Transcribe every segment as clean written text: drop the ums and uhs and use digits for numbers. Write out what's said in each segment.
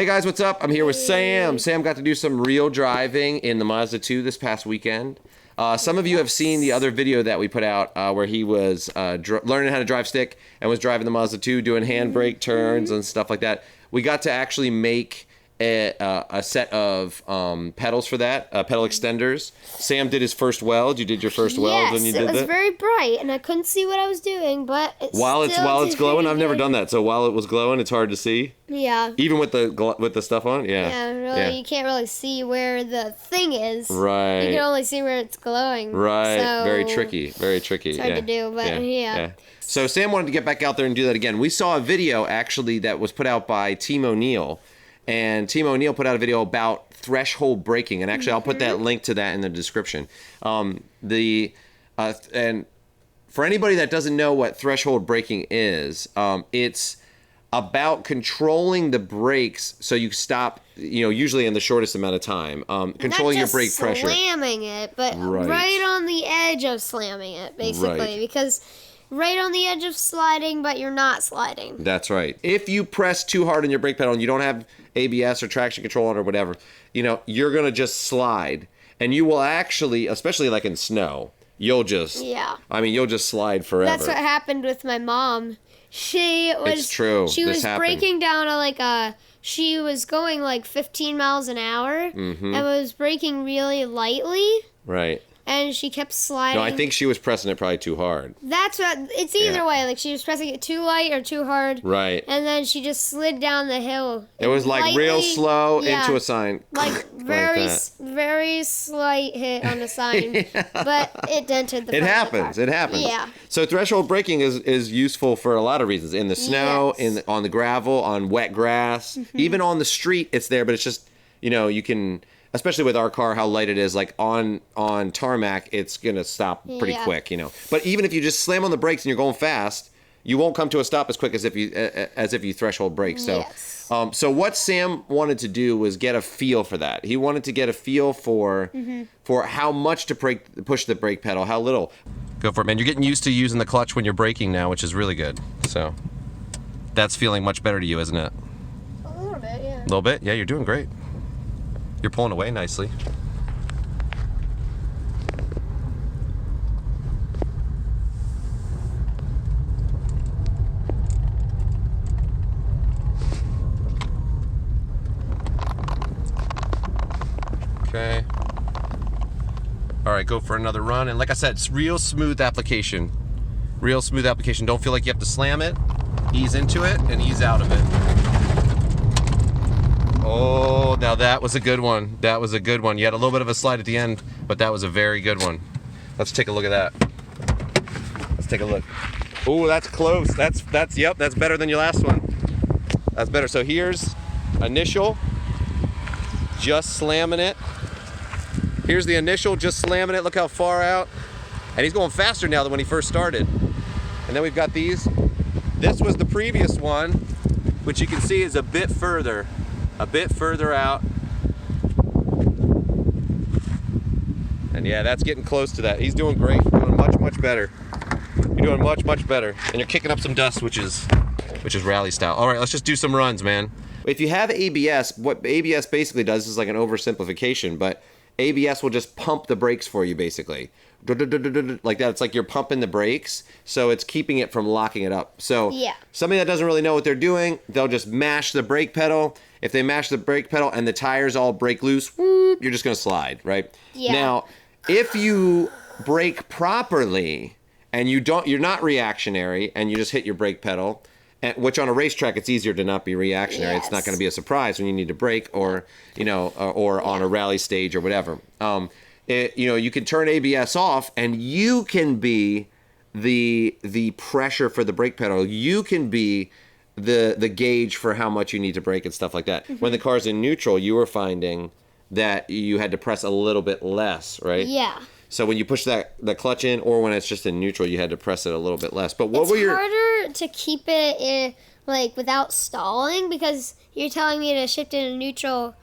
Hey guys, what's up? I'm here with Sam. Sam got to do some real driving in the Mazda 2 this past weekend. Some of you have seen the other video that we put out where he was learning how to drive stick and was driving the Mazda 2, doing handbrake turns and stuff like that. We got to actually make a set of pedals for that, pedal extenders. Sam did his first weld. You did your first weld when you did that? Yes, it was very bright, and I couldn't see what I was doing, but while it's glowing, I've never done that. So while it was glowing, it's hard to see. Yeah. Even with the stuff on, yeah. Yeah, really, you can't really see where the thing is. Right. You can only see where it's glowing. Right. So very tricky. Very tricky. It's hard to do, but yeah. So Sam wanted to get back out there and do that again. We saw a video actually that was put out by Team O'Neill. And Team O'Neill put out a video about threshold braking, and actually I'll put that link to that in the description. And for anybody that doesn't know what threshold braking is, it's about controlling the brakes so you stop, usually in the shortest amount of time. Controlling your brake pressure. Not just slamming it, but right on the edge of slamming it, basically, because right on the edge of sliding, but you're not sliding. That's right. If you press too hard on your brake pedal and you don't have ABS or traction control on or whatever, you're going to just slide. And you will actually, especially like in snow, you'll just slide forever. That's what happened with my mom. It's true. She was braking down she was going like 15 miles an hour and was braking really lightly. Right. And she kept sliding. No, I think she was pressing it probably too hard. That's what, it's either way. Like, she was pressing it too light or too hard. Right. And then she just slid down the hill. It was like lightly, real slow into a sign. Like, very slight hit on the sign. But it dented the front of the car. It happens. Yeah. So threshold braking is useful for a lot of reasons. In the snow, on the gravel, on wet grass. Even on the street, it's there, but it's just, you can... Especially with our car, how light it is, like on tarmac, it's going to stop pretty quick, But even if you just slam on the brakes and you're going fast, you won't come to a stop as quick as if you threshold brake. So, so what Sam wanted to do was get a feel for that. He wanted to get a feel for how much to push the brake pedal, how little. Go for it, man. You're getting used to using the clutch when you're braking now, which is really good. So that's feeling much better to you, isn't it? A little bit, yeah. A little bit? Yeah, you're doing great. You're pulling away nicely. Okay. All right, go for another run. And like I said, it's real smooth application. Real smooth application. Don't feel like you have to slam it. Ease into it and ease out of it. Oh, now that was a good one. That was a good one. You had a little bit of a slide at the end, but that was a very good one. Let's take a look at that. Let's take a look. Oh, that's close. That's better than your last one. That's better. So here's initial, just slamming it. Here's the initial, just slamming it. Look how far out. And he's going faster now than when he first started. And then we've got these. This was the previous one, which you can see is a bit further out. And yeah, that's getting close to that. He's doing great. You're doing much better. You're doing much better. And you're kicking up some dust, which is rally style. All right, let's just do some runs, man. If you have ABS, what ABS basically does is like an oversimplification, but ABS will just pump the brakes for you, basically. Like that. It's like you're pumping the brakes, so it's keeping it from locking it up. So somebody that doesn't really know what they're doing, they'll just mash the brake pedal. If they mash the brake pedal and the tires all break loose, whoop, you're just going to slide, right? Yeah. Now, if you brake properly and you're not reactionary and you just hit your brake pedal, which on a racetrack it's easier to not be reactionary. It's not going to be a surprise when you need to brake or on a rally stage or whatever. You can turn ABS off and you can be the pressure for the brake pedal. You can be the gauge for how much you need to brake and stuff like that. When the car's in neutral, you were finding that you had to press a little bit less, right? Yeah. So when you push the clutch in, or when it's just in neutral, you had to press it a little bit less. But what were your... It's harder to keep it in, without stalling, because you're telling me to shift into neutral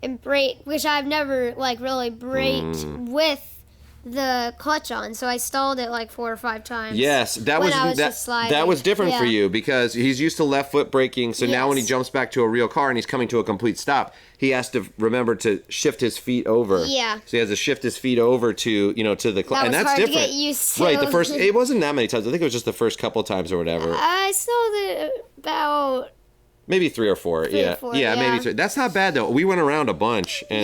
and brake, which I've never really braked with the clutch on, so I stalled it like 4 or 5 times. Yes, that was different for you because he's used to left foot braking. So now when he jumps back to a real car and he's coming to a complete stop, he has to remember to shift his feet over. Yeah. So he has to shift his feet over to to the clutch, and that's different. To get used to. Right. It wasn't that many times. I think it was just the first couple times or whatever. I stalled it about. Maybe 3 or 4. Yeah, maybe 3. That's not bad though. We went around a bunch. And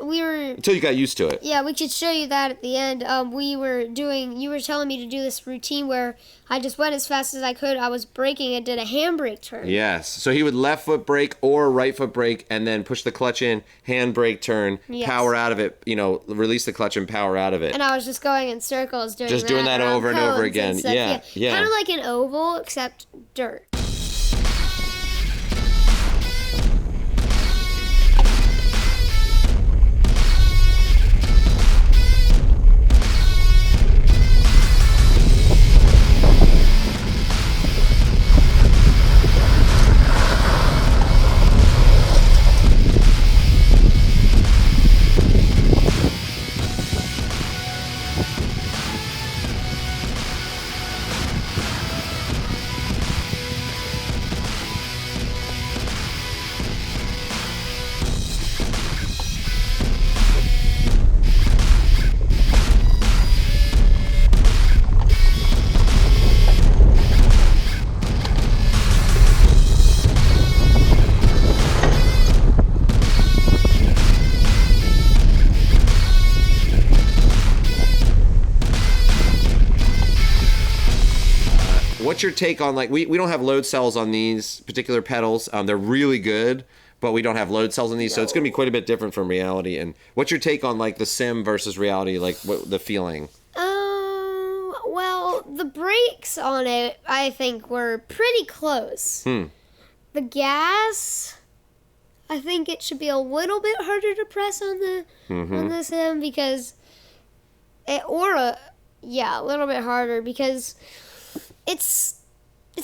we were until you got used to it. Yeah, we could show you that at the end. You were telling me to do this routine where I just went as fast as I could. I was braking and did a handbrake turn. Yes. So he would left foot brake or right foot brake and then push the clutch in, handbrake turn, power out of it, release the clutch and power out of it. And I was just going in circles doing that over and over again. Yeah. Kind of like an oval except dirt. What's your take on, like, we don't have load cells on these particular pedals. They're really good, but we don't have load cells on these, so it's going to be quite a bit different from reality. And what's your take on, like, the sim versus reality, like, the feeling? Well, the brakes on it, I think, were pretty close. The gas, I think it should be a little bit harder to press on the sim because a little bit harder because it's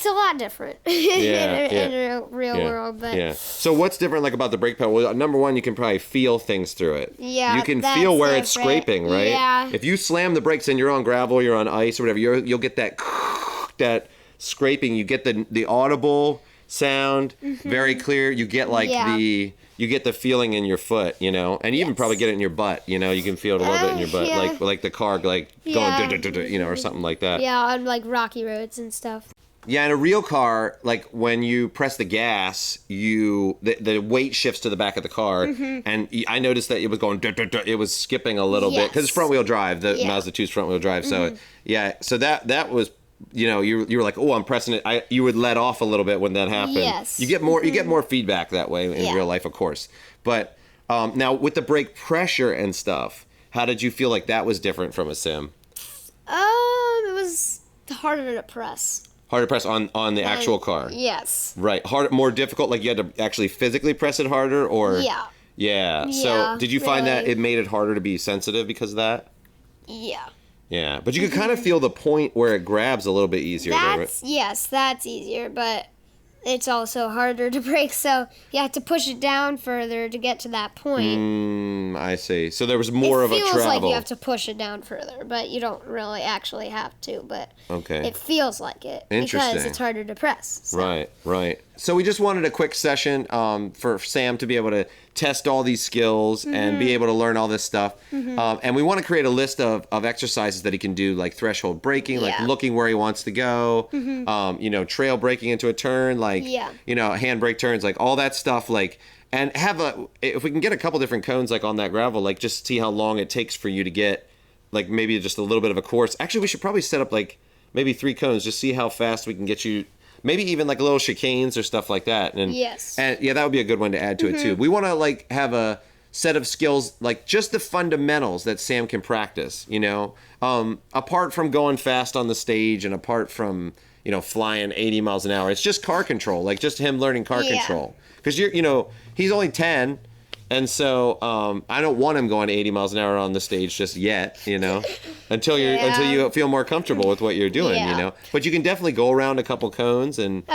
a lot different in a real world. But So what's different, like, about the brake pedal? Well, number one, you can probably feel things through it. Yeah, you can feel where it's different. scraping, right? Yeah. If you slam the brakes and you're on gravel, you're on ice or whatever, you'll get that scraping. You get the audible sound, very clear. You get like you get the feeling in your foot, and you even probably get it in your butt. You can feel it a little bit in your butt, like the car going, or something like that. Yeah, on like rocky roads and stuff. Yeah, in a real car, like when you press the gas, the weight shifts to the back of the car, and I noticed that it was going, it was skipping a little bit because it's front wheel drive. The Mazda 2's front wheel drive, so so that was. You were like, oh, I'm pressing it. You would let off a little bit when that happened. Yes. You get more. You get more feedback that way in real life, of course. But now with the brake pressure and stuff, how did you feel like that was different from a sim? It was harder to press. Harder to press on the actual car. Yes. Right. More difficult. Like you had to actually physically press it harder, or yeah. So did you find that it made it harder to be sensitive because of that? Yeah. Yeah, but you could kind of feel the point where it grabs a little bit easier. Yes, that's easier, but it's also harder to brake, so you have to push it down further to get to that point. I see. So there was more of a travel. It feels like you have to push it down further, but you don't really actually have to, but it feels like it because it's harder to press. So. Right. So we just wanted a quick session for Sam to be able to test all these skills and be able to learn all this stuff. And we want to create a list of exercises that he can do, like threshold braking, like looking where he wants to go, trail braking into a turn, like, handbrake turns, like all that stuff, like, and if we can get a couple different cones, like on that gravel, like just see how long it takes for you to get, like maybe just a little bit of a course. Actually, we should probably set up like maybe 3 cones, just see how fast we can get you. Maybe even like little chicanes or stuff like that. And that would be a good one to add to it too. We want to like have a set of skills, like just the fundamentals that Sam can practice, apart from going fast on the stage and apart from, flying 80 miles an hour. It's just car control, like just him learning car control. Because he's only 10. And so I don't want him going 80 miles an hour on the stage just yet, until you feel more comfortable with what you're doing, But you can definitely go around a couple cones and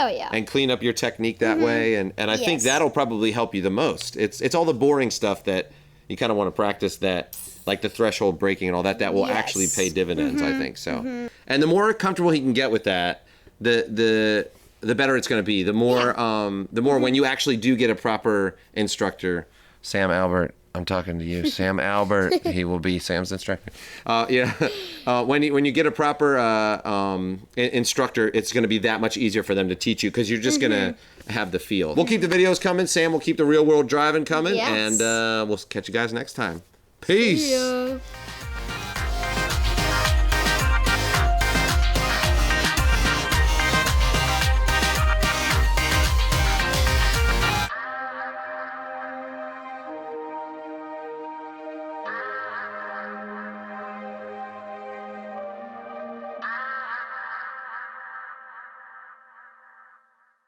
clean up your technique that way, and I think that'll probably help you the most. It's all the boring stuff that you kind of want to practice that, like the threshold braking and all that. That will actually pay dividends, I think. So, and the more comfortable he can get with that, the better it's going to be. The more when you actually do get a proper instructor, Sam Albert. I'm talking to you, Sam Albert. He will be Sam's instructor. When you get a proper instructor, it's going to be that much easier for them to teach you because you're just going to have the feel. We'll keep the videos coming. Sam will keep the real world driving coming, and we'll catch you guys next time. Peace. See ya.